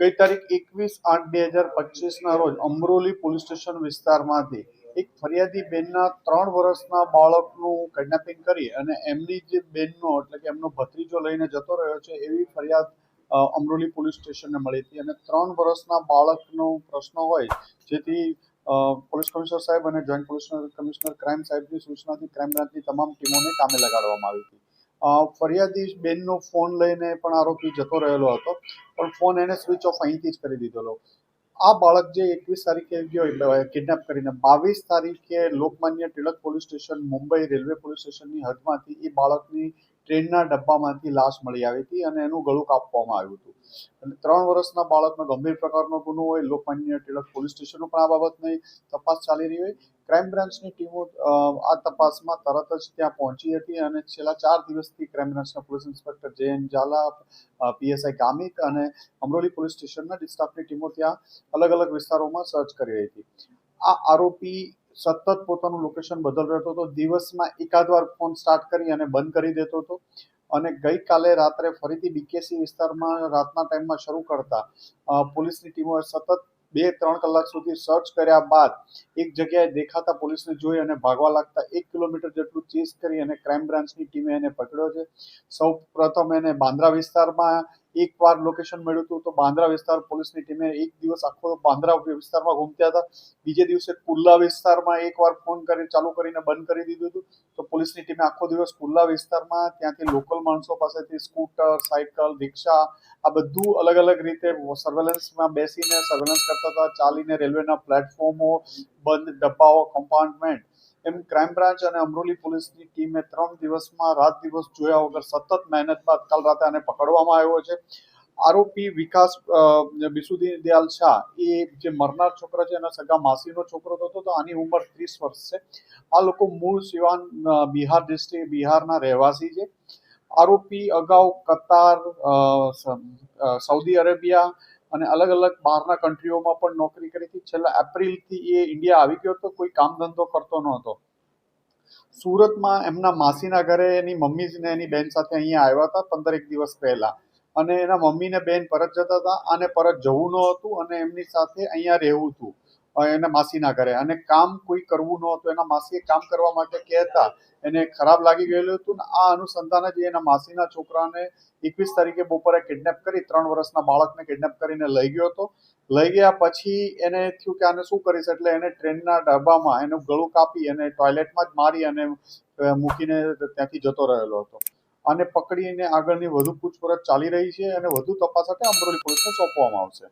ગઈ તારીખ 21/8/2025 રોજ અમરોલી પોલીસ સ્ટેશન વિસ્તારમાંથી એક ફરિયાદી બેનના 3 વર્ષના બાળકનું કિડનેપિંગ કરી અને એમની જે બેનનો એટલે કે એમનો ભત્રીજો લઈને જતો રહ્યો છે એવી ફરિયાદ અમરોલી પોલીસ સ્ટેશનને મળી હતી અને 3 વર્ષના બાળકનો પ્રશ્ન હોય જેથી પોલીસ કમિશનર સાહેબ અને જોઈન્ટ પોલીસ કમિશનર ક્રાઇમ સાહેબની સૂચનાથી ક્રાઇમ બ્રાન્ચની તમામ ટીમોને કામે લગાડવામાં આવી હતી. ફરિયાદી બેનનો ફોન લઈને પણ આરોપી જતો રહેલો હતો, પણ ફોન એને સ્વિચ ઓફ અહીંથી જ કરી દીધેલો. આ બાળક જે 21 તારીખે ગયો કિડનેપ કરીને 22 તારીખે Lokmanya Tilak police station Mumbai railway police સ્ટેશનની હદમાંથી એ બાળકની ટ્રેનના ડબ્બામાંથી લાશ મળી આવી હતી અને એનું ગળું કાપવામાં આવ્યું હતું. અને 3 વર્ષના બાળકનો ગંભીર પ્રકારનો ગુનો હોય. લોકમાન્ય ટિળક પોલીસ સ્ટેશનો પણ આ બાબતની તપાસ ચાલી રહી હોય. ક્રાઇમ બ્રાન્ચની ટીમો આ તપાસમાં તરત જ ત્યાં પહોંચી હતી અને છેલ્લા 4 દિવસથી ક્રાઇમ બ્રાન્ચના police inspector J N. Zala, PSI Gamit અને અમરોલી પોલીસ સ્ટેશનના ડિસ્ટાફની ટીમો ત્યાં અલગ અલગ વિસ્તારોમાં સર્ચ કરી રહી હતી. આ આરોપી સતત પોતાનું લોકેશન બદલ રહેતો હતો. દિવસમાં એકાદ વાર ફોન સ્ટાર્ટ કરી અને બંધ કરી દેતો હતો અને ગઈકાલે રાત્રે ફરીથી બીકેસી વિસ્તારમાં રાતના ટાઈમમાં શરૂ કરતા પોલીસની ટીમોએ સતત 2-3 કલાક સુધી સર્ચ કર્યા બાદ એક જગ્યાએ દેખાતા પોલીસને જોઈ અને ભાગવા લાગતા 1 કિલોમીટર જેટલું ચેસ કરી અને ક્રાઇમ બ્રાન્ચની ટીમે એને પકડ્યો છે. સૌ પ્રથમ એને બાંદ્રા વિસ્તારમાં એકવાર લોકેશન મળ્યું હતું, તો બાંદ્રા વિસ્તાર પોલીસની ટીમે એક દિવસ આખો બાંદ્રા વિસ્તારમાં ઘૂમતા હતા. બીજે દિવસે કુલ્લા વિસ્તારમાં એકવાર ફોન કરી ચાલુ કરીને બંધ કરી દીધું હતું, તો પોલીસની ટીમે આખો દિવસ કુલ્લા વિસ્તારમાં ત્યાંથી લોકલ માણસો પાસેથી સ્કૂટર, સાયકલ, રિક્ષા આ બધું અલગ અલગ રીતે સર્વેલન્સમાં બેસીને સર્વેલન્સ કરતા હતા. ચાલીને રેલવેના પ્લેટફોર્મો, બંધ ડબ્બાઓ, કમ્પાર્ટમેન્ટ એમ ક્રાઇમ બ્રાન્ચ અને અમરોલી પોલીસની ટીમે 3 દિવસમાં રાત દિવસ જોયા વગર સતત મહેનત બાદ કાલ રાતે આને પકડવામાં આવ્યો છે. આરોપી વિકાસ બિસુદી દયાલ શાહ એ જે મરનાર છોકરા છે એના સગા માસીનો છોકરો હતો, તો આની ઉંમર 30 વર્ષ છે. આ લોકો મૂળ સિવાન બિહાર ડિસ્ટ્રિક્ટ બિહારના રહેવાસી છે. આરોપી અગાઉ કતાર, સાઉદી અરેબિયા અને અલગ અલગ બહારના કન્ટ્રીઓમાં પણ નોકરી કરી હતી. છેલ્લા એપ્રિલથી એ ઇન્ડિયા આવી ગયો હતો, કોઈ કામ ધંધો કરતો નહોતો. સુરતમાં એમના માસીના ઘરે એની મમ્મી ને એની બેન સાથે અહીંયા આવ્યા હતા 15 દિવસ પહેલા અને એના મમ્મી ને બેન પરત જતા હતા. આને પરત જવું ન હતું અને એમની સાથે અહીંયા રહેવું હતું એના માસીના ઘરે, અને કામ કોઈ કરવું ન હતું. એના માસીએ કામ કરવા માટે કહેતા એને ખરાબ લાગી ગયેલું હતું ને આ અનુસંધાને જ એના માસીના છોકરાને 21 તારીખે બપોરે કિડનેપ કરી 3 વર્ષના બાળકને કિડનેપ કરીને લઈ ગયો હતો. લઈ ગયા પછી એને થયું કે આને શું કરીશ, એટલે એને ટ્રેનના ડબ્બામાં એનું ગળું કાપી અને ટોયલેટમાં જ મારી અને મૂકીને ત્યાંથી જતો રહેલો હતો. આને પકડીને આગળની વધુ પૂછપરછ ચાલી રહી છે અને વધુ તપાસ માટે અમરોલી પોલીસને સોંપવામાં આવશે.